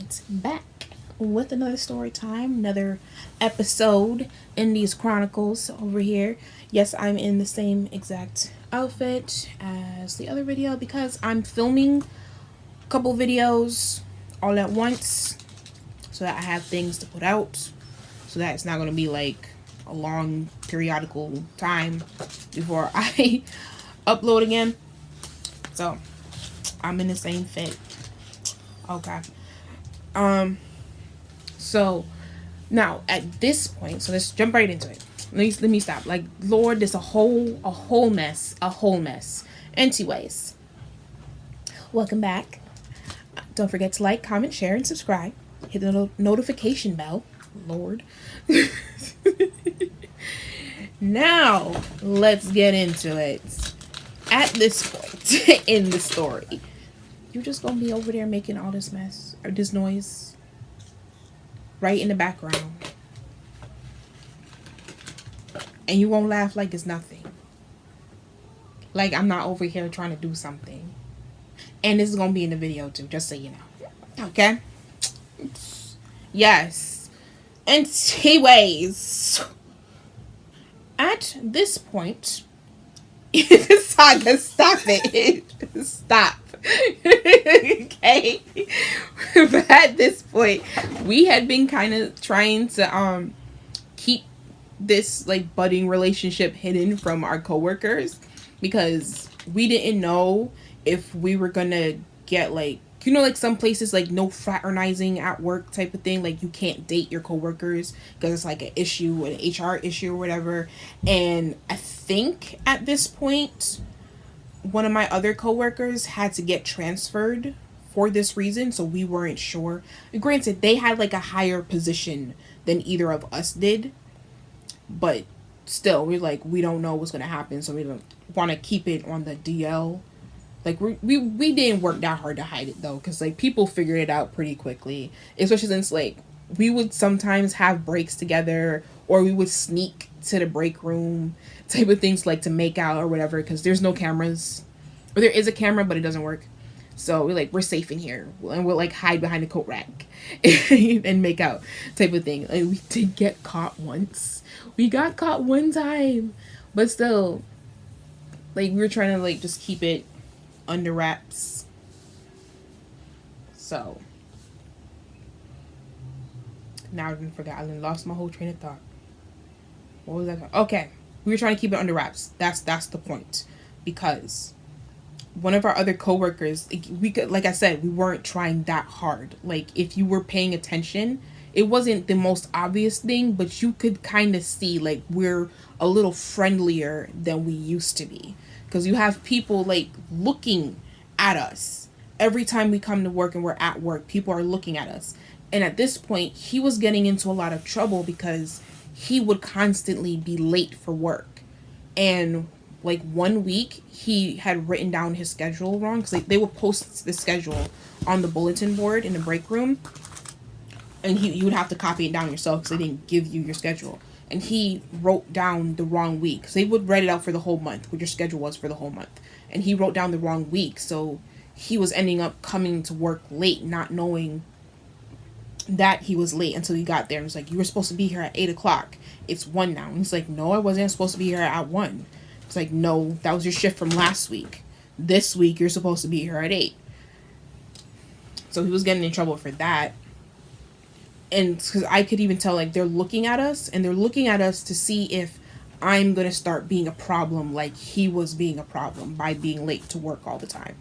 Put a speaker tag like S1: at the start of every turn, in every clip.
S1: right, back with another story time, another episode in these Chronicles over here. Yes, I'm in the same exact outfit as the other video because I'm filming a couple videos all at once so that I have things to put out, so that it's not going to be like a long periodical time before I upload again. So I'm in the same fit. Okay. So now at this point, so let's jump right into it. Let me stop. Like, Lord, there's a whole mess. Anyways, welcome back. Don't forget to like, comment, share, and subscribe. Hit the notification bell. Lord. Now let's get into it. At this point in the story, you just gonna be over there making all this mess or this noise right in the background, and you won't laugh like it's nothing. Like I'm not over here trying to do something. And this is gonna be in the video too, just so you know. Okay? Yes. Anyways, at this point, Saga, stop it. Stop. Okay. But at this point, we had been kind of trying to keep this like budding relationship hidden from our coworkers because we didn't know if we were gonna get like, you know, like some places like no fraternizing at work type of thing, like you can't date your coworkers because it's like an issue, an HR issue or whatever. And I think at this point one of my other coworkers had to get transferred for this reason, so we weren't sure. Granted, they had like a higher position than either of us did, but still, we're like, we don't know what's gonna happen, so we don't want to keep it on the DL. Like we didn't work that hard to hide it though, because like people figured it out pretty quickly, especially since like we would sometimes have breaks together, or we would sneak to the break room type of things, like to make out or whatever, because there's no cameras, or there is a camera but it doesn't work. So we're safe in here, and we'll like hide behind a coat rack and make out type of thing. Like, we did get caught once. We got caught one time, but still, like we were trying to like just keep it under wraps. So now I forgot. I lost my whole train of thought. What was that? Okay, we were trying to keep it under wraps. That's the point, because one of our other coworkers, we could, like I said, we weren't trying that hard. Like if you were paying attention, it wasn't the most obvious thing, but you could kind of see like we're a little friendlier than we used to be, because you have people like looking at us every time we come to work and we're at work. People are looking at us, and at this point he was getting into a lot of trouble because he would constantly be late for work. And like one week he had written down his schedule wrong, because like, they would post the schedule on the bulletin board in the break room, and you would have to copy it down yourself because they didn't give you your schedule. And he wrote down the wrong week, because they would write it out for the whole month, what your schedule was for the whole month, and he wrote down the wrong week. So he was ending up coming to work late, not knowing that he was late until he got there. And it's like, you were supposed to be here at 8 o'clock. It's 1 now. And he's like, no, I wasn't supposed to be here at 1. It's like, no, that was your shift from last week. This week, you're supposed to be here at 8. So he was getting in trouble for that. And because I could even tell, like, they're looking at us, and they're looking at us to see if I'm going to start being a problem like he was being a problem by being late to work all the time.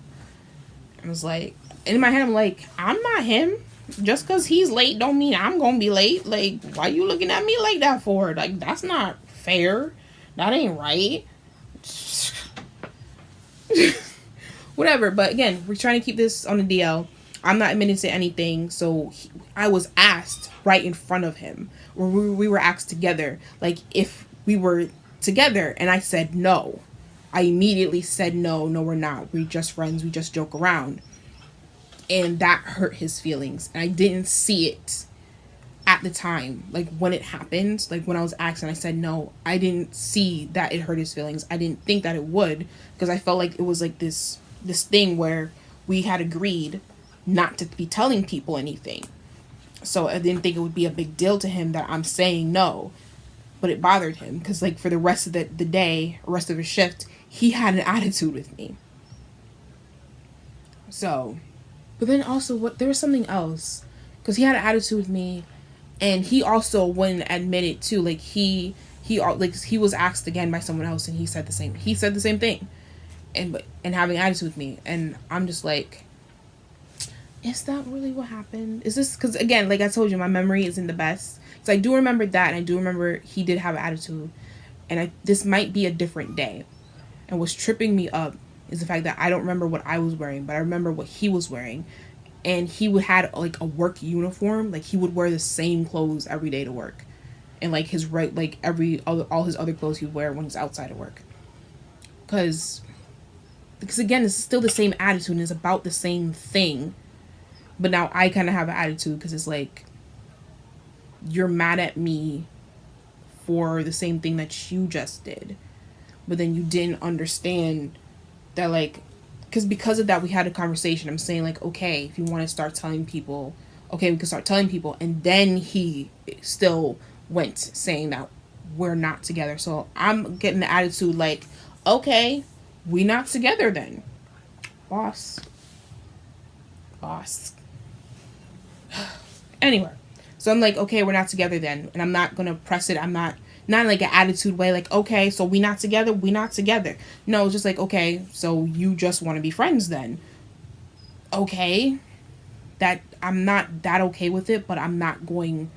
S1: I was like, in my head, I'm like, I'm not him. Just because he's late don't mean I'm going to be late. Like, why you looking at me like that for? Like, that's not fair. That ain't right. Whatever. But again, we're trying to keep this on the DL. I'm not admitting to anything. So I was asked right in front of him, or we were asked together, like if we were together, and I said no. I immediately said no, we're not. We're just friends. We just joke around. And that hurt his feelings. And I didn't see it at the time. Like when it happened, like when I was asked and I said no, I didn't see that it hurt his feelings. I didn't think that it would, because I felt like it was like this thing where we had agreed not to be telling people anything. So I didn't think it would be a big deal to him that I'm saying no. But it bothered him because, like, for the rest of the day, rest of his shift, he had an attitude with me. So, but then also, there was something else. Because he had an attitude with me, and he also wouldn't admit it, too. Like, he was asked again by someone else, and he said the same thing. And having an attitude with me. And I'm just like, is that really what happened? Is this, because again, like I told you, my memory isn't the best. So I do remember that, and I do remember he did have an attitude, and this might be a different day. And what's tripping me up is the fact that I don't remember what I was wearing, but I remember what he was wearing. And he had like a work uniform, like he would wear the same clothes every day to work, and like all his other clothes he would wear when he's outside of work. Because again, it's still the same attitude, and it's about the same thing. But now I kind of have an attitude because it's like, you're mad at me for the same thing that you just did. But then you didn't understand that, like, because of that, we had a conversation. I'm saying, like, okay, if you want to start telling people, okay, we can start telling people. And then he still went saying that we're not together. So I'm getting the attitude like, okay, we not together then. Boss. Anyway. So I'm like, okay, we're not together then. And I'm not going to press it. I'm not like an attitude way, like, okay, so we not together? We not together. No, it's just like, okay, so you just want to be friends then. Okay. That I'm not that okay with it, but I'm not going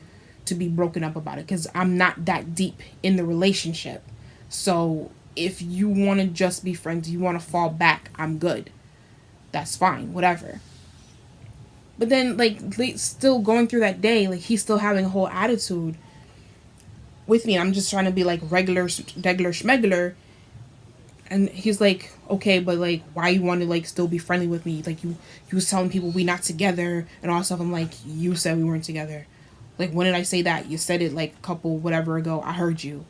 S1: to be broken up about it because I'm not that deep in the relationship. So if you want to just be friends, you want to fall back, I'm good. That's fine, whatever. But then, like, still going through that day, like, he's still having a whole attitude with me. I'm just trying to be, like, regular schmegular. And he's like, okay, but, like, why you want to, like, still be friendly with me? Like, you was telling people we not together and all that stuff. I'm like, you said we weren't together. Like, when did I say that? You said it, like, a couple whatever ago. I heard you.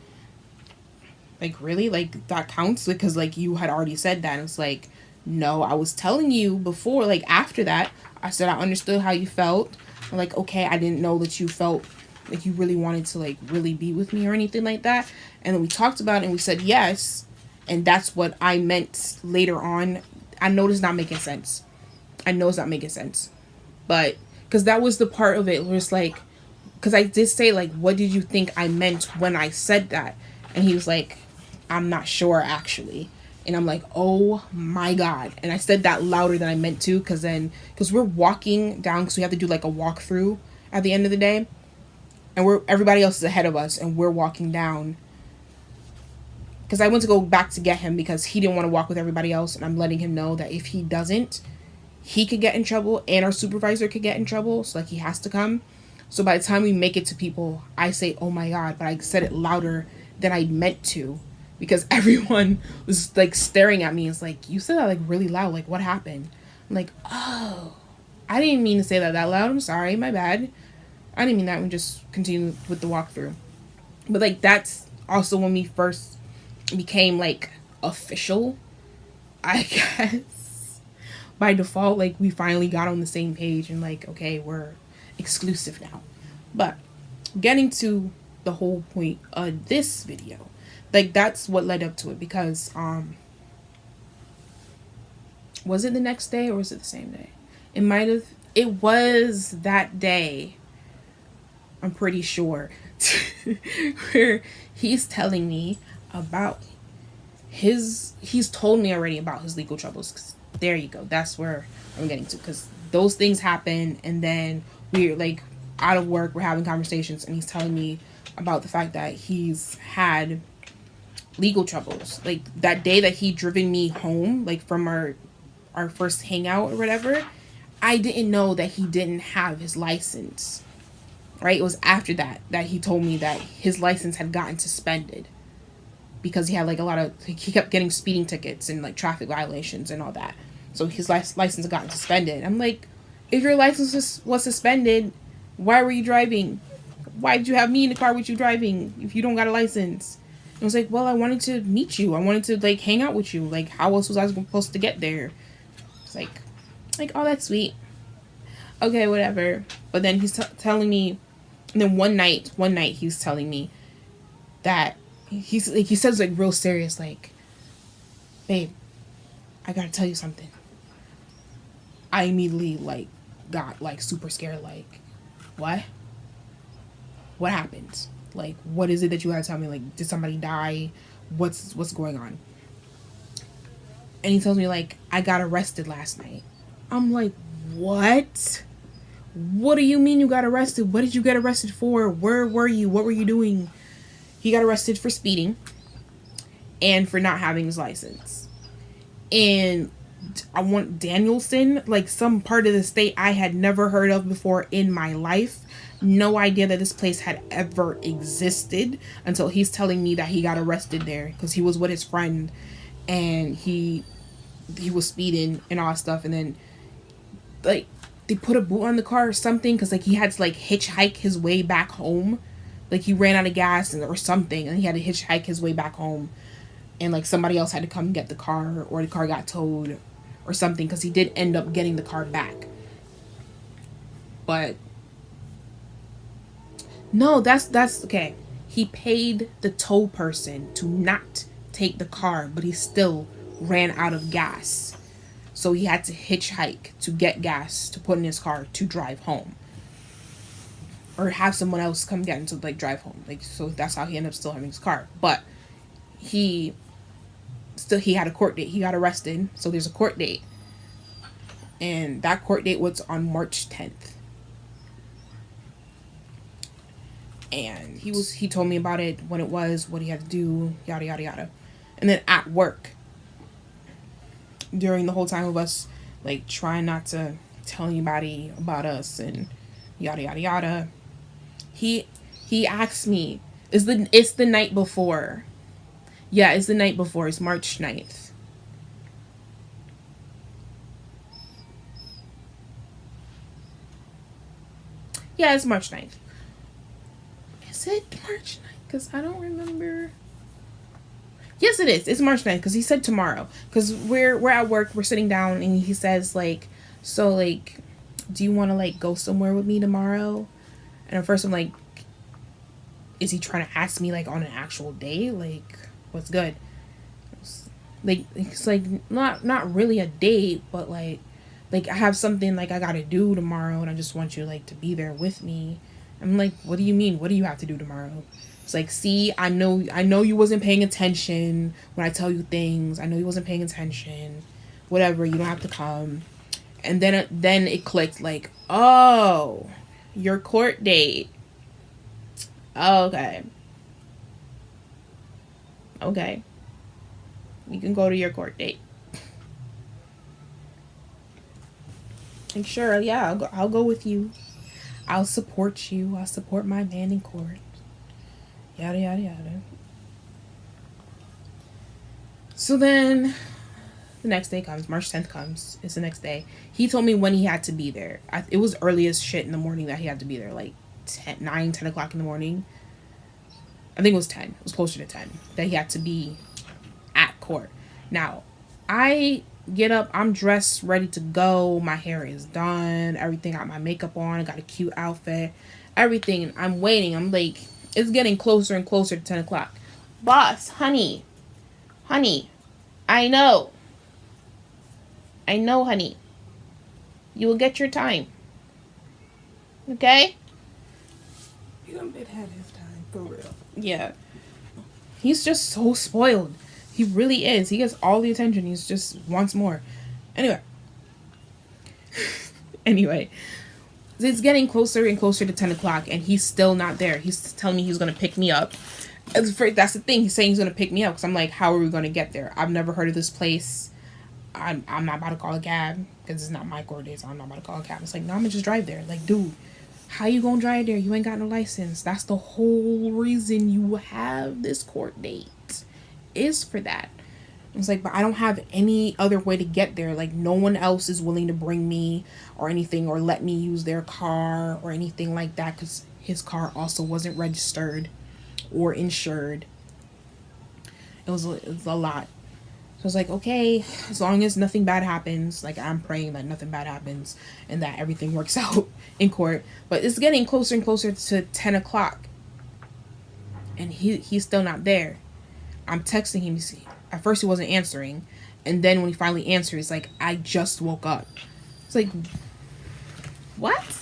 S1: Like, really? Like, that counts? Because, like, you had already said that. And it's like, no, I was telling you before, like, after that, I said I understood how you felt. I'm like, okay, I didn't know that you felt like you really wanted to, like, really be with me or anything like that. And then we talked about it and we said yes. And that's what I meant later on. I know it's not making sense. But, because that was the part of it where it's like, because I did say, like, what did you think I meant when I said that? And he was like, I'm not sure, actually. And I'm like, oh my God. And I said that louder than I meant to, because we're walking down, because we have to do like a walkthrough at the end of the day. And everybody else is ahead of us, and we're walking down. Because I went to go back to get him because he didn't want to walk with everybody else. And I'm letting him know that if he doesn't, he could get in trouble and our supervisor could get in trouble. So, like, he has to come. So by the time we make it to people, I say, oh my God. But I said it louder than I meant to. Because everyone was, like, staring at me. It's like, you said that, like, really loud. Like, what happened? I'm like, oh, I didn't mean to say that loud. I'm sorry. My bad. I didn't mean that. We just continue with the walkthrough. But, like, that's also when we first became, like, official, I guess. By default, like, we finally got on the same page. And, like, okay, we're exclusive now. But getting to the whole point of this video, like, that's what led up to it, because was it the next day or was it the same day? It was that day, I'm pretty sure, where he's telling me about he's told me already about his legal troubles. 'Cause there you go, that's where I'm getting to, because those things happen, and then we're, like, out of work, we're having conversations, and he's telling me about the fact that he's had legal troubles. Like, that day that he driven me home, like, from our first hangout or whatever, I didn't know that he didn't have his license, right? It was after that he told me that his license had gotten suspended because he had, like, he kept getting speeding tickets and, like, traffic violations and all that. So his license had gotten suspended. I'm like, if your license was suspended, why were you driving? Why did you have me in the car with you driving if you don't got a license? I was like, well, I wanted to meet you. I wanted to, like, hang out with you. Like, how else was I supposed to get there? It's like, oh, that's sweet. Okay, whatever. But then he's telling me, and then one night he's telling me that he says like real serious, like, babe, I gotta tell you something. I immediately like got like super scared, like, what? What happened? Like, what is it that you gotta tell me? Like, did somebody die? What's going on? And he tells me like, I got arrested last night. I'm like, what? What do you mean you got arrested? What did you get arrested for? Where were you? What were you doing? He got arrested for speeding and for not having his license. And I want Danielson, like some part of the state I had never heard of before in my life. No idea that this place had ever existed until he's telling me that he got arrested there because he was with his friend and he was speeding and all that stuff. And then like they put a boot on the car or something because like he had to like hitchhike his way back home. Like he ran out of gas or something and he had to hitchhike his way back home. And like somebody else had to come get the car or the car got towed or something because he did end up getting the car back. But no, that's okay. He paid the tow person to not take the car, but he still ran out of gas. So he had to hitchhike to get gas to put in his car to drive home. Or have someone else come get him to like drive home. Like, so that's how he ended up still having his car. But he had a court date. He got arrested, so there's a court date. And that court date was on March 10th. And he told me about it, when it was, what he had to do, yada yada yada. And then at work, during the whole time of us like trying not to tell anybody about us and yada yada yada, he asked me, it's the night before. Yeah, it's the night before. It's March 9th. Yeah, it's March 9th. Is it March 9th? Because I don't remember. Yes, it is. It's March 9th because he said tomorrow. Because we're at work, we're sitting down, and he says, like, so, like, do you want to, like, go somewhere with me tomorrow? And at first I'm like, is he trying to ask me, like, on an actual day? Like, what's good? It's like, not really a date, but, like, I have something, like, I gotta do tomorrow, and I just want you, like, to be there with me. I'm like, what do you mean? What do you have to do tomorrow? It's like, see, I know you wasn't paying attention when I tell you things. I know you wasn't paying attention. Whatever, you don't have to come. And then it clicked, like, oh, your court date. Okay. Okay. You can go to your court date. Like, sure, yeah, I'll go with you. I'll support you. I'll support my man in court. Yada, yada, yada. So then the next day comes. March 10th comes. It's the next day. He told me when he had to be there. It was early as shit in the morning that he had to be there. Like 10 o'clock in the morning. I think it was 10. It was closer to 10. That he had to be at court. Now, I get up. I'm dressed, ready to go. My hair is done. Everything. Got my makeup on. I got a cute outfit. Everything. I'm waiting. I'm like, it's getting closer and closer to 10 o'clock. Boss, honey, I know, honey. You will get your time. Okay?
S2: He done been had his time, for real.
S1: Yeah. He's just so spoiled. He really is. He gets all the attention. He's just wants more. Anyway. It's getting closer and closer to 10 o'clock, and he's still not there. He's telling me he's going to pick me up. That's the thing. He's saying he's going to pick me up, because I'm like, how are we going to get there? I've never heard of this place. I'm not about to call a cab, because it's not my court date, so I'm not about to call a cab. It's like, no, I'm going to just drive there. Like, dude, how you going to drive there? You ain't got no license. That's the whole reason you have this court date, is for that. It's like, but I don't have any other way to get there. Like, no one else is willing to bring me or anything, or let me use their car or anything like that, because his car also wasn't registered or insured. It was a lot. I was like, okay, as long as nothing bad happens, like I'm praying that nothing bad happens and that everything works out in court. But it's getting closer and closer to 10 o'clock. And he's still not there. I'm texting him. At first he wasn't answering. And then when he finally answered, he's like, I just woke up. It's like, what?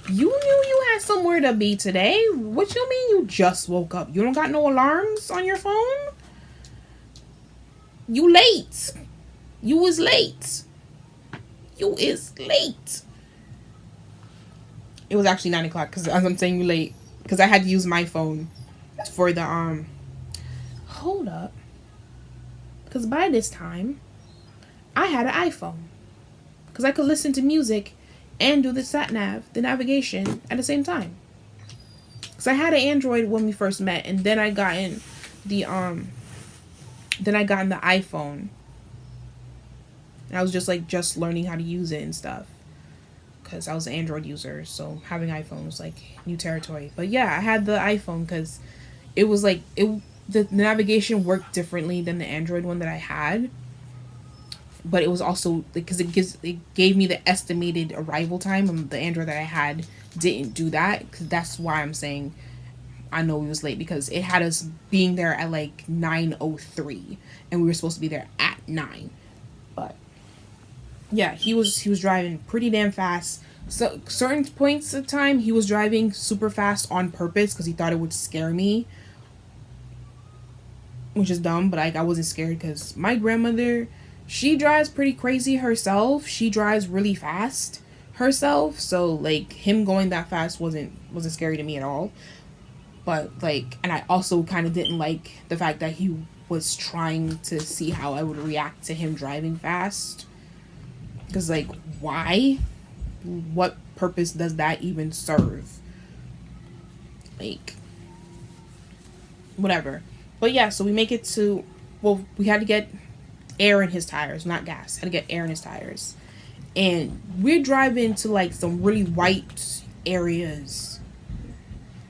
S1: You knew you had somewhere to be today? What you mean you just woke up? You don't got no alarms on your phone? You late. You was late. You is late. It was actually 9 o'clock because as I'm saying you late, because I had to use my phone for the hold up. Because by this time, I had an iPhone. Because I could listen to music and do the sat-nav, the navigation, at the same time. Because I had an Android when we first met, and then I got in the iPhone. And I was just learning how to use it and stuff. Because I was an Android user, so having iPhone was like new territory. But yeah, I had the iPhone because it was like the navigation worked differently than the Android one that I had. But it was also because it gave me the estimated arrival time, and the Android that I had didn't do that. Cause that's why I'm saying I know we was late, because it had us being there at like 9:03, and we were supposed to be there at 9. But yeah, he was driving pretty damn fast. So certain points of time he was driving super fast on purpose because he thought it would scare me, which is dumb. But like, I wasn't scared because my grandmother, she drives pretty crazy herself. She drives really fast herself, so like him going that fast wasn't scary to me at all. But like, and I also kind of didn't like the fact that he was trying to see how I would react to him driving fast. Because, like, why? What purpose does that even serve? Like, whatever. But yeah, so we make it to, well, we had to get air in his tires, not gas. Had to get air in his tires. And we're driving to, like, some really white areas.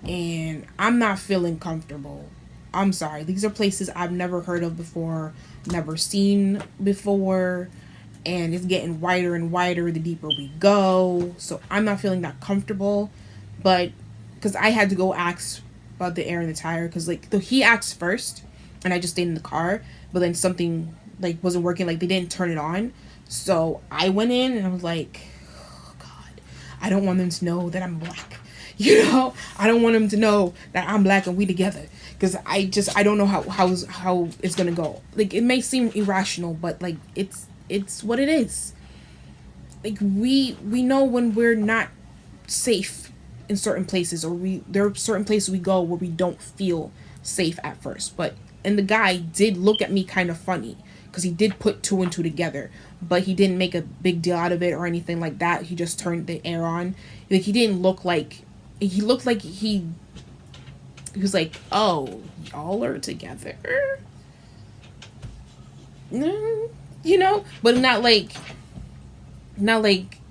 S1: And I'm not feeling comfortable. I'm sorry. These are places I've never heard of before, never seen before. And it's getting whiter and whiter the deeper we go. So I'm not feeling that comfortable. But because I had to go ask about the air in the tire. Because like he asked first. And I just stayed in the car. But then something like wasn't working. Like they didn't turn it on. So I went in and I was like, oh God, I don't want them to know that I'm black. You know? I don't want them to know that I'm black and we together. Because I don't know how it's going to go. Like it may seem irrational. But like it's what it is. Like we know when we're not safe in certain places, or there are certain places we go where we don't feel safe at first. And the guy did look at me kind of funny because he did put 2 and 2 together, but he didn't make a big deal out of it or anything like that. He just turned the air on. Like he didn't look like he looked like he was like, oh, y'all are together. You know, but not like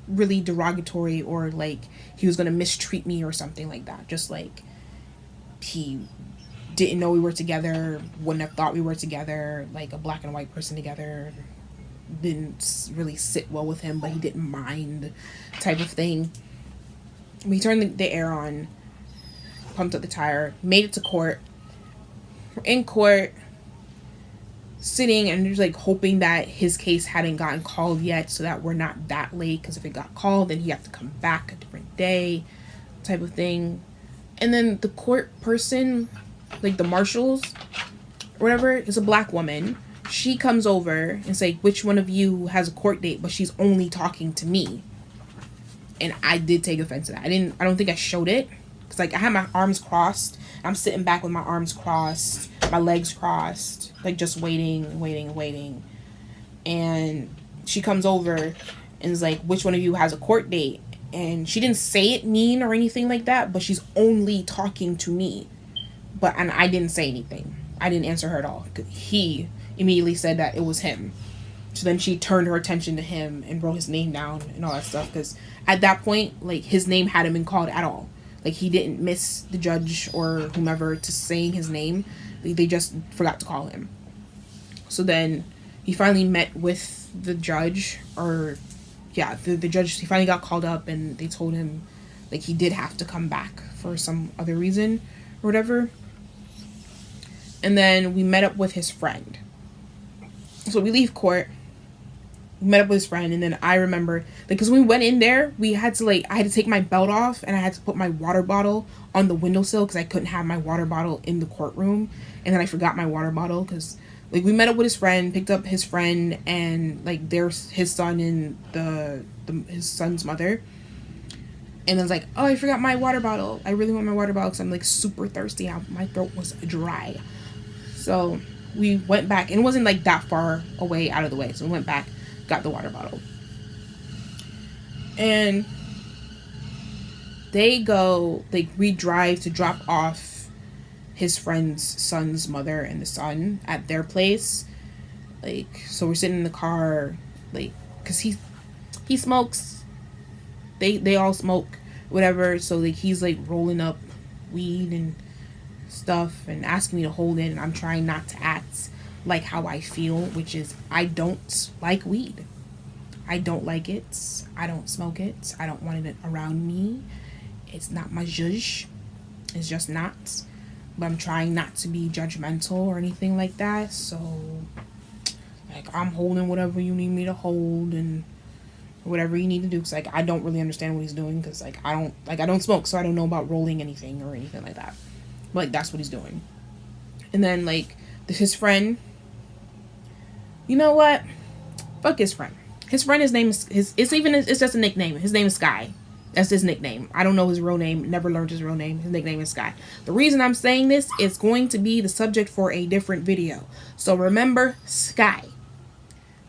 S1: really derogatory or like he was gonna mistreat me or something like that. Just like he didn't know we were together, wouldn't have thought we were together, like a black and white person together. Didn't really sit well with him, but he didn't mind, type of thing. We turned the air on, pumped up the tire, made it to court. We're in court, sitting and just like hoping that his case hadn't gotten called yet, so that we're not that late, because if it got called then he have to come back a different day, type of thing. And then the court person, like the marshals or whatever, is a black woman. She comes over and say, which one of you has a court date? But she's only talking to me. And I did take offense to that. I don't think I showed it, because like I had my arms crossed. I'm sitting back with my arms crossed, my legs crossed, like just waiting. And she comes over and is like, which one of you has a court date? And she didn't say it mean or anything like that, but she's only talking to me. And I didn't say anything. I didn't answer her at all. He immediately said that it was him. So then she turned her attention to him and wrote his name down and all that stuff. Because at that point, like, his name hadn't been called at all. Like, he didn't miss the judge or whomever to saying his name. They just forgot to call him. So then he finally met with the judge, or yeah, the judge. He finally got called up, and they told him like he did have to come back for some other reason or whatever. And then we met up with his friend. So we leave court. We met up with his friend, and then I remember, like, because when we went in there, we had to, like, I had to take my belt off, and I had to put my water bottle on the windowsill, because I couldn't have my water bottle in the courtroom, and then I forgot my water bottle, because, like, we met up with his friend, picked up his friend, and, like, there's his son and his son's mother, and I was like, oh, I forgot my water bottle. I really want my water bottle, because I'm, like, super thirsty. My throat was dry. So we went back, and it wasn't, like, that far away out of the way, so we went back, got the water bottle. And they go, like, we drive to drop off his friend's son's mother and the son at their place. Like, so we're sitting in the car, like, because he smokes. They all smoke, whatever. So, like, he's, like, rolling up weed and stuff and asking me to hold it. And I'm trying not to act like how I feel, which is I don't like weed. I don't like it. I don't smoke it. I don't want it around me. It's not my zhuzh. It's just not. But I'm trying not to be judgmental or anything like that. So, like, I'm holding whatever you need me to hold and whatever you need to do. Cause, like, I don't really understand what he's doing. Cause, like, I don't smoke, so I don't know about rolling anything or anything like that. But, like, that's what he's doing. And then, like, his friend, you know what? Fuck his friend. His friend, his name is, it's just a nickname. His name is Sky. That's his nickname. I don't know his real name. Never learned his real name. His nickname is Sky. The reason I'm saying this is going to be the subject for a different video. So remember, Sky.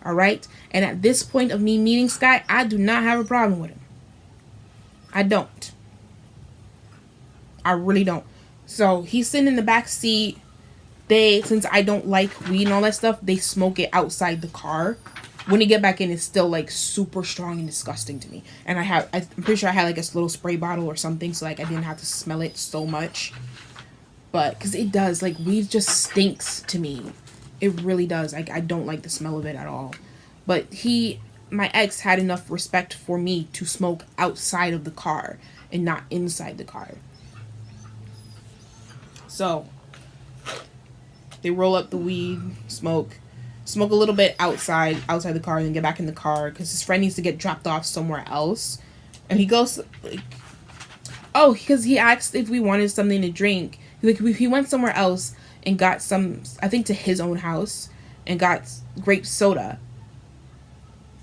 S1: Alright? And at this point of me meeting Sky, I do not have a problem with him. I don't. I really don't. So he's sitting in the back seat. Since I don't like weed and all that stuff, they smoke it outside the car. When you get back in, it's still, like, super strong and disgusting to me. And I'm pretty sure I had, like, a little spray bottle or something, so, like, I didn't have to smell it so much. But, because it does, like, weed just stinks to me. It really does. Like, I don't like the smell of it at all. But my ex had enough respect for me to smoke outside of the car and not inside the car. So they roll up the weed, smoke a little bit outside the car, and then get back in the car because his friend needs to get dropped off somewhere else. And he goes, like, oh, because he asked if we wanted something to drink. Like, he went somewhere else and got some, I think, to his own house, and got grape soda.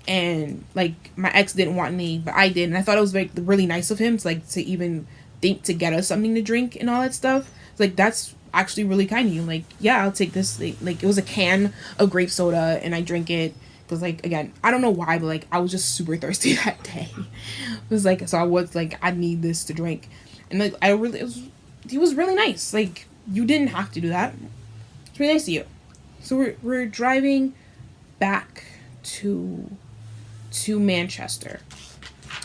S1: And, like, my ex didn't want any, but I did. And I thought it was, like, really nice of him to even think to get us something to drink and all that stuff. Like, that's actually really kind of you. Like, yeah, I'll take this. Like, it was a can of grape soda, and I drink it because, like, again, I don't know why, but, like, I was just super thirsty that day. It was like, so I was like, I need this to drink. And, like, he was really nice. Like, you didn't have to do that. It's really nice of you. So we're driving back to Manchester.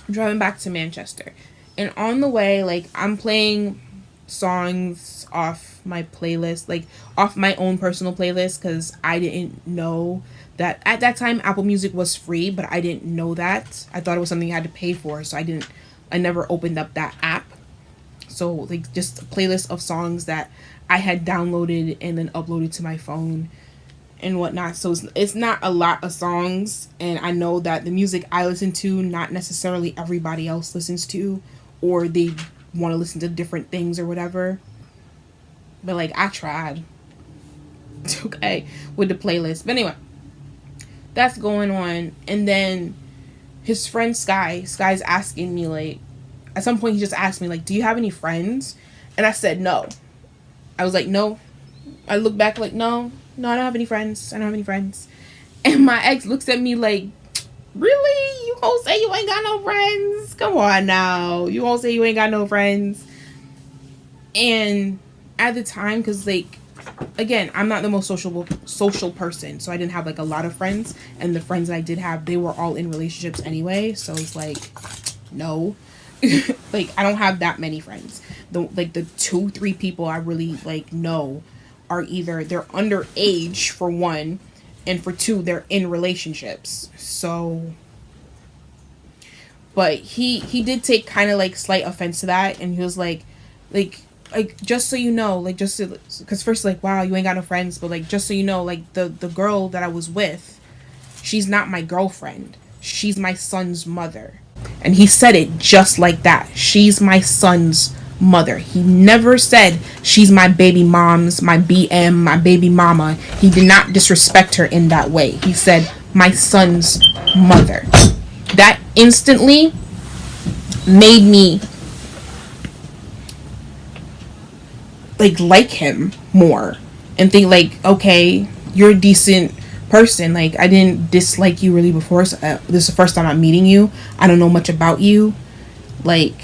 S1: We're driving back to Manchester, and on the way, like, I'm playing songs off my playlist, like off my own personal playlist, because I didn't know that at that time Apple Music was free, but I didn't know that. I thought it was something you had to pay for, so I never opened up that app. So, like, just a playlist of songs that I had downloaded and then uploaded to my phone and whatnot. So it's not a lot of songs, and I know that the music I listen to, not necessarily everybody else listens to, or they want to listen to different things or whatever. But, like, I tried. Okay, with the playlist. But anyway, that's going on. And then his friend Sky's asking me, like, at some point he just asked me, like, do you have any friends? And I said no. I was like, no. I look back like, no, I don't have any friends. And my ex looks at me like, really? You gonna say you ain't got no friends? Come on now. You gonna say you ain't got no friends? And at the time, because, like, again, I'm not the most social person, so I didn't have, like, a lot of friends, and the friends that I did have, they were all in relationships anyway, so it's like, no. Like, I don't have that many friends. The 2-3 people I really, like, know are either they're underage, for one, and for two, they're in relationships. So, but he did take kind of like slight offense to that, and he was like just so you know, like just because first like wow you ain't got no friends, but like just so you know, like the girl that I was with, she's not my girlfriend. She's my son's mother. And he said it just like that. She's my son's mother. He never said she's my baby mom's, my BM, my baby mama. He did not disrespect her in that way. He said my son's mother. That instantly made me like him more and think like, okay, you're a decent person. Like I didn't dislike you really before. So, this is the first time I'm meeting you. I don't know much about you. Like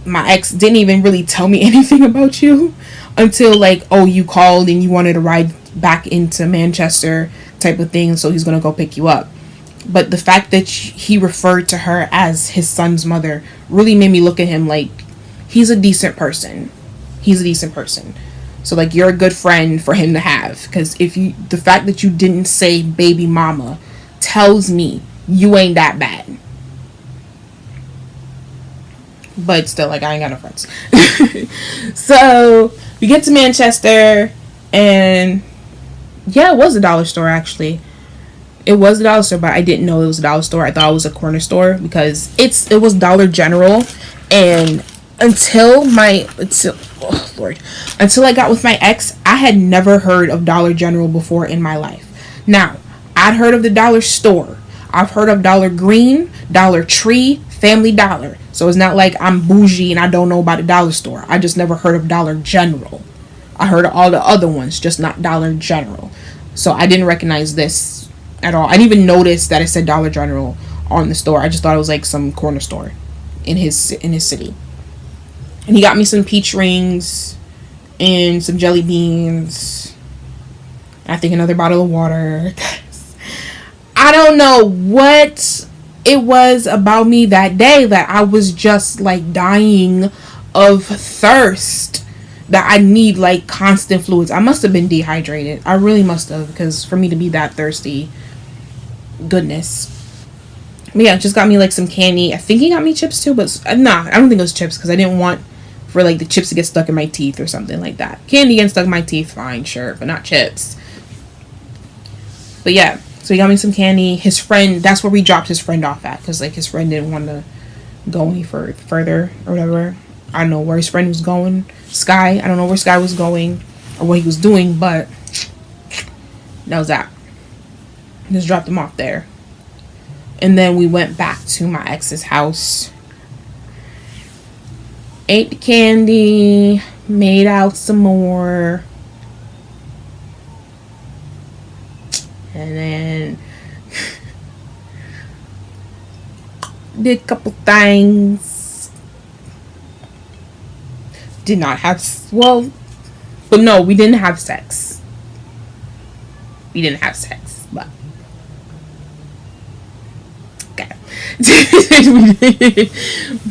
S1: my ex didn't even really tell me anything about you until like, oh, you called and you wanted to ride back into Manchester type of thing, so he's gonna go pick you up. But the fact that he referred to her as his son's mother really made me look at him like he's a decent person. He's a decent person. So like you're a good friend for him to have, because if you, the fact that you didn't say baby mama tells me you ain't that bad. But still, like I ain't got no friends. So we get to Manchester, and yeah, it was a dollar store actually. It was a dollar store, but I didn't know it was a dollar store. I thought it was a corner store because it was Dollar General, and until I got with my ex, I had never heard of Dollar General before in my life. Now, I'd heard of the dollar store. I've heard of Dollar Green, Dollar Tree, Family Dollar. So it's not like I'm bougie and I don't know about the dollar store. I just never heard of Dollar General. I heard of all the other ones, just not Dollar General. So I didn't recognize this at all. I didn't even notice that it said Dollar General on the store. I just thought it was like some corner store in his city. And he got me some peach rings and some jelly beans. I think another bottle of water. I don't know what it was about me that day that I was just like dying of thirst, that I need like constant fluids. I must have been dehydrated. I really must have, because for me to be that thirsty, goodness. But yeah, just got me like some candy. I think he got me chips too, but nah, I don't think it was chips because I didn't want for like the chips to get stuck in my teeth or something like that. Candy getting stuck in my teeth, fine, sure, but not chips. But yeah, so he got me some candy. His friend, that's where we dropped his friend off at, because like his friend didn't want to go any further or whatever. I don't know where his friend was going. Sky, I don't know where Sky was going or what he was doing, but that was that. Just dropped him off there. And then we went back to my ex's house. Ate the candy. Made out some more. And then did a couple things. Did not have, well, but no, we didn't have sex. We didn't have sex, but okay.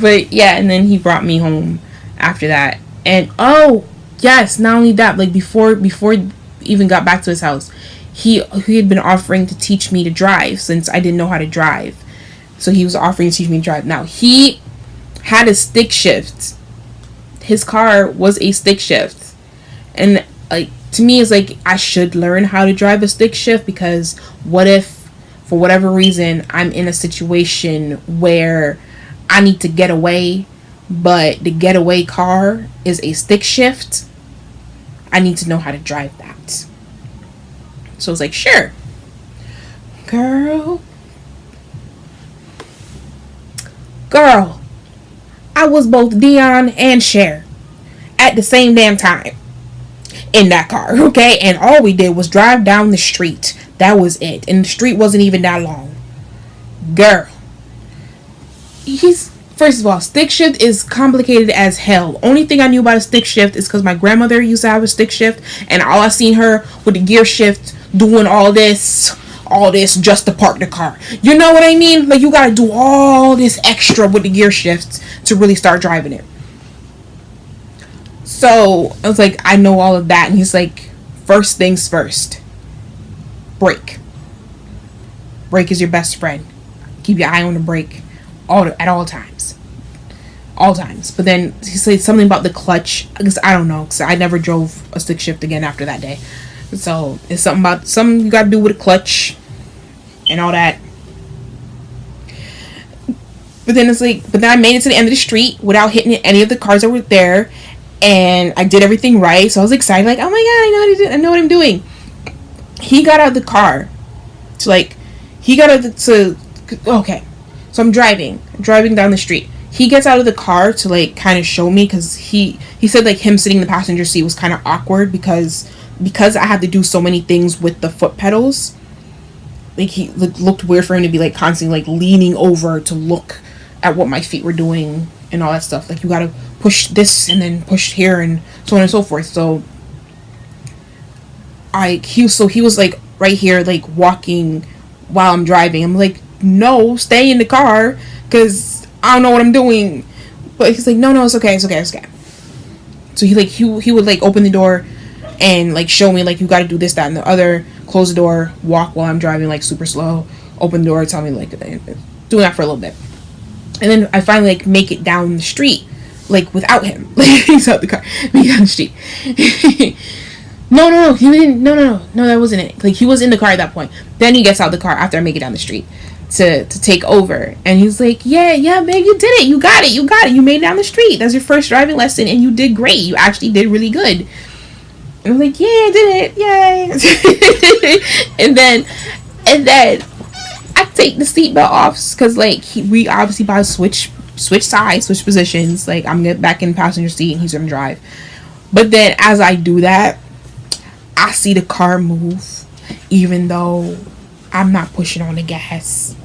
S1: But yeah, and then he brought me home after that. And oh yes, not only that, like before even got back to his house, he had been offering to teach me to drive since I didn't know how to drive. So he was offering to teach me to drive. Now he had a stick shift. His car was a stick shift, and like to me, it's like I should learn how to drive a stick shift, because what if for whatever reason I'm in a situation where I need to get away, but the getaway car is a stick shift? I need to know how to drive that. So it's like, sure, girl, I was both Dion and Cher at the same damn time in that car, okay? And all we did was drive down the street. That was it. And the street wasn't even that long. Girl. First of all, stick shift is complicated as hell. Only thing I knew about a stick shift is because my grandmother used to have a stick shift, and all I seen her with the gear shift doing all this just to park the car. You know what I mean? Like, you gotta do all this extra with the gear shifts to really start driving it. So I was like, I know all of that. And he's like, first things first, brake. Brake is your best friend. Keep your eye on the brake at all times. All times. But then he said something about the clutch. Because I don't know. Because I never drove a stick shift again after that day. So it's something you got to do with a clutch and all that. But then I made it to the end of the street without hitting any of the cars that were there. And I did everything right. So I was excited. Like, oh my God, I know what I'm doing. He got out of the car. Okay. So I'm driving down the street. He gets out of the car to like kind of show me, because he said like him sitting in the passenger seat was kind of awkward because I had to do so many things with the foot pedals. Like he looked weird for him to be like constantly like leaning over to look at what my feet were doing and all that stuff. Like you gotta push this and then push here and so on and so forth. So he was like right here like walking while I'm driving. I'm like, no, stay in the car because I don't know what I'm doing. But he's like, no, it's okay. So he would like open the door and like show me like you got to do this, that, and the other. Close the door, walk while I'm driving like super slow. Open the door, tell me like doing that for a little bit, and then I finally like make it down the street like without him. Like he's out the car, make it down the street. No, he didn't. No, that wasn't it. Like he was in the car at that point. Then he gets out the car after I make it down the street to take over, and he's like, yeah, babe, you did it. You got it. You made it down the street. That's your first driving lesson, and you did great. You actually did really good. And I'm like, yeah, I did it, yay! and then I take the seatbelt off because like we obviously about to switch sides, switch positions. Like I'm gonna get back in the passenger seat and he's gonna drive. But then as I do that, I see the car move, even though I'm not pushing on the gas.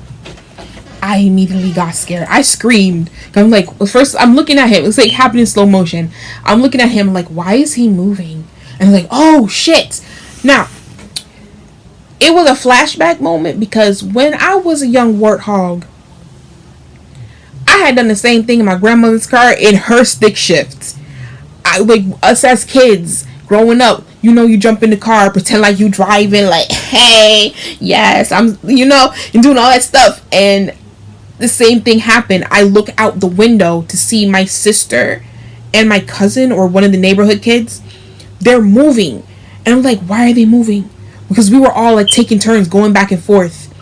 S1: I immediately got scared. I screamed. I'm like, first I'm looking at him. It's like happening in slow motion. I'm looking at him like, why is he moving? And I'm like, oh shit. Now, it was a flashback moment because when I was a young warthog, I had done the same thing in my grandmother's car in her stick shift. Like us as kids growing up, you jump in the car, pretend like you driving, like, hey, yes, I'm, and doing all that stuff. And the same thing happened. I look out the window to see my sister and my cousin or one of the neighborhood kids. They're moving. And I'm like, why are they moving? Because we were all like taking turns going back and forth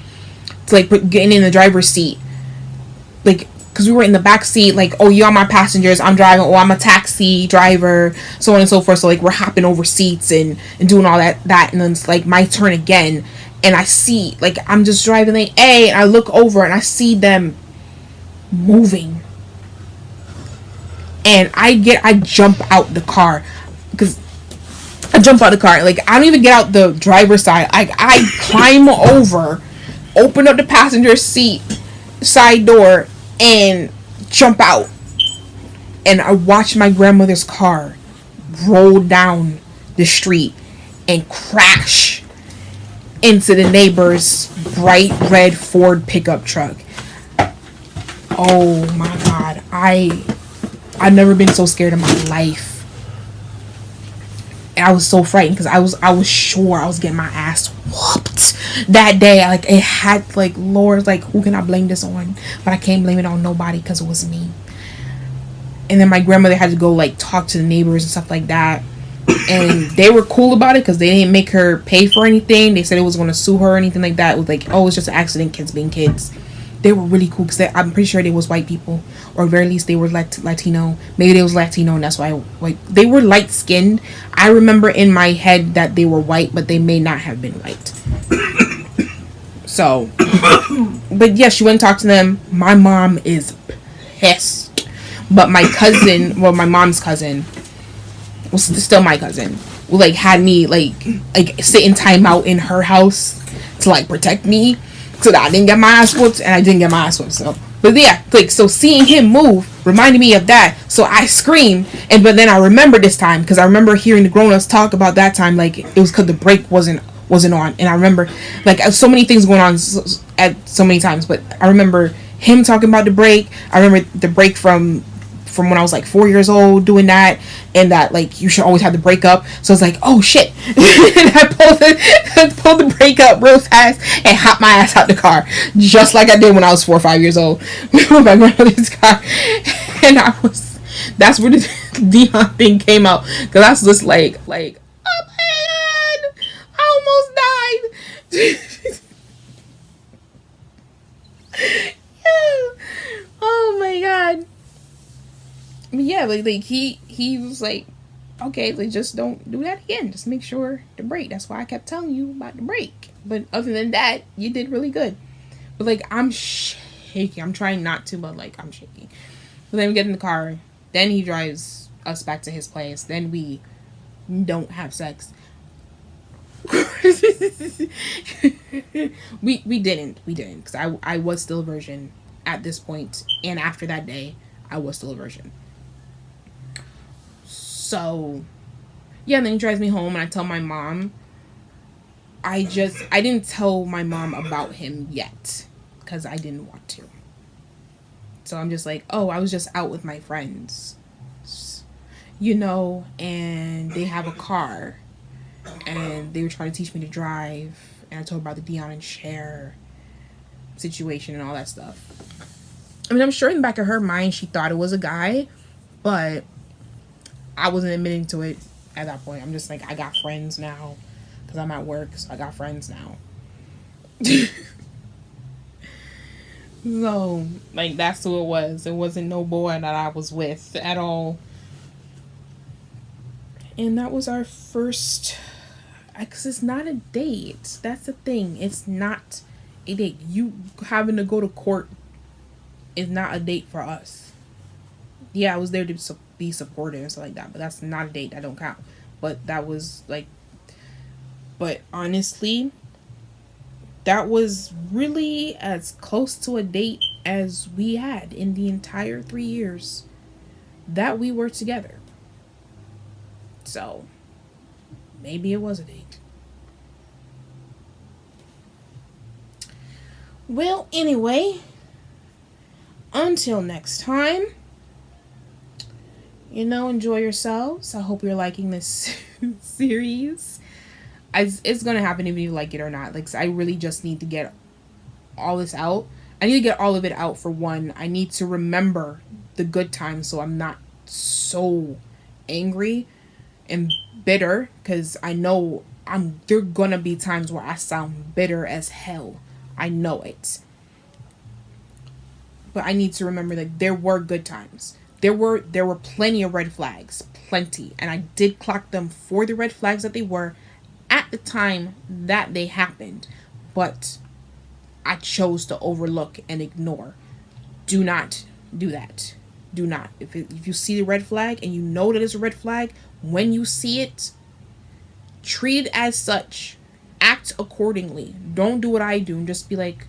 S1: to like getting in the driver's seat. Like, because we were in the back seat, like, oh, you're my passengers, I'm driving, oh, I'm a taxi driver, so on and so forth. So like we're hopping over seats and doing all that, and then it's like my turn again. And I see, like, I'm just driving like, hey, and I look over and I see them moving. And I jump out the car. Because I jump out the car. Like, I don't even get out the driver's side. I climb over, open up the passenger seat side door, and jump out. And I watch my grandmother's car roll down the street and crash into the neighbor's bright red Ford pickup truck. Oh my God. I've never been so scared in my life. And I was so frightened because I was sure I was getting my ass whooped that day. Like, it had, like, Lord, like, who can I blame this on? But I can't blame it on nobody because it was me. And then my grandmother had to go, like, talk to the neighbors and stuff like that. And they were cool about it because they didn't make her pay for anything. They said it was going to sue her or anything like that. It was like, oh, it's just an accident, kids being kids. They were really cool because I'm pretty sure they was white people, or at very least they were Latino. Maybe they was Latino and that's why they were light skinned. I remember in my head that they were white, but they may not have been white. So, but yeah, she went and talked to them. My mom is pissed, but my cousin, well, my mom's cousin, was still my cousin, who like had me like sit in timeout in her house to like protect me. So that I didn't get my ass whooped, and I didn't get my ass whooped. So, but yeah, like, so seeing him move reminded me of that. So I screamed, but then I remember this time because I remember hearing the grown-ups talk about that time, like it was because the brake wasn't on, and I remember like so many things going on at so many times. But I remember him talking about the brake. I remember the brake from from when I was like 4 years old doing that, and that like you should always have the brake up. So it's like, oh shit, and I pulled the brake up real fast and hopped my ass out the car, just like I did when I was 4 or 5 years old with my grandmother's car, and that's where the Dion thing came out, because I was just like oh my god, I almost died. Yeah. Oh my god. Yeah, like he was like, okay, like just don't do that again. Just make sure to brake. That's why I kept telling you about the brake. But other than that, you did really good. But like I'm shaking. I'm trying not to, but like I'm shaking. But then we get in the car. Then he drives us back to his place. Then we don't have sex. we didn't because I was still a virgin at this point, and after that day I was still a virgin. So yeah, and then he drives me home and I tell my mom. I didn't tell my mom about him yet because I didn't want to. So I'm just like, oh, I was just out with my friends, and they have a car and they were trying to teach me to drive, and I told her about the Dion and Cher situation and all that stuff. I mean, I'm sure in the back of her mind she thought it was a guy, but I wasn't admitting to it at that point. I'm just like, I got friends now because I'm at work, so I got friends now. So, like, that's who it was. It wasn't no boy that I was with at all. And that was our first, because it's not a date. That's the thing. It's not a date. You having to go to court is not a date for us. Yeah, I was there to be supportive and stuff like that, but that's not a date. That don't count. But that was like, but honestly, that was really as close to a date as we had in the entire 3 years that we were together. So maybe it was a date. Well, anyway, until next time, enjoy yourselves. I hope you're liking this series. It's gonna happen if you like it or not. Like, I really just need to get all this out. I need to get all of it out. For one, I need to remember the good times so I'm not so angry and bitter, because I know there gonna be times where I sound bitter as hell. I know it. But I need to remember that there were good times. There were plenty of red flags. Plenty. And I did clock them for the red flags that they were at the time that they happened. But I chose to overlook and ignore. Do not do that. Do not. If you see the red flag and you know that it's a red flag, when you see it, treat it as such. Act accordingly. Don't do what I do and just be like,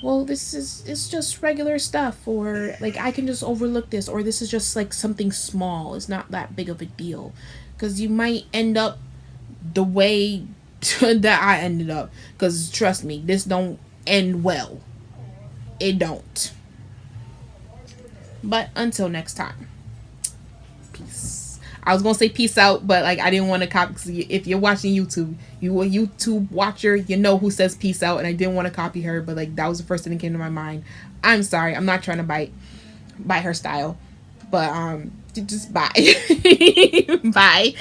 S1: well, it's just regular stuff, or like I can just overlook this, or this is just like something small. It's not that big of a deal. Because you might end up the way that I ended up. Because trust me, this don't end well. It don't. But until next time, peace. I was gonna say peace out, but like I didn't want to copy. Cause if you're watching YouTube, you a YouTube watcher, you know who says peace out, and I didn't want to copy her, but like that was the first thing that came to my mind. I'm sorry. I'm not trying to bite her style, but just bye. Bye.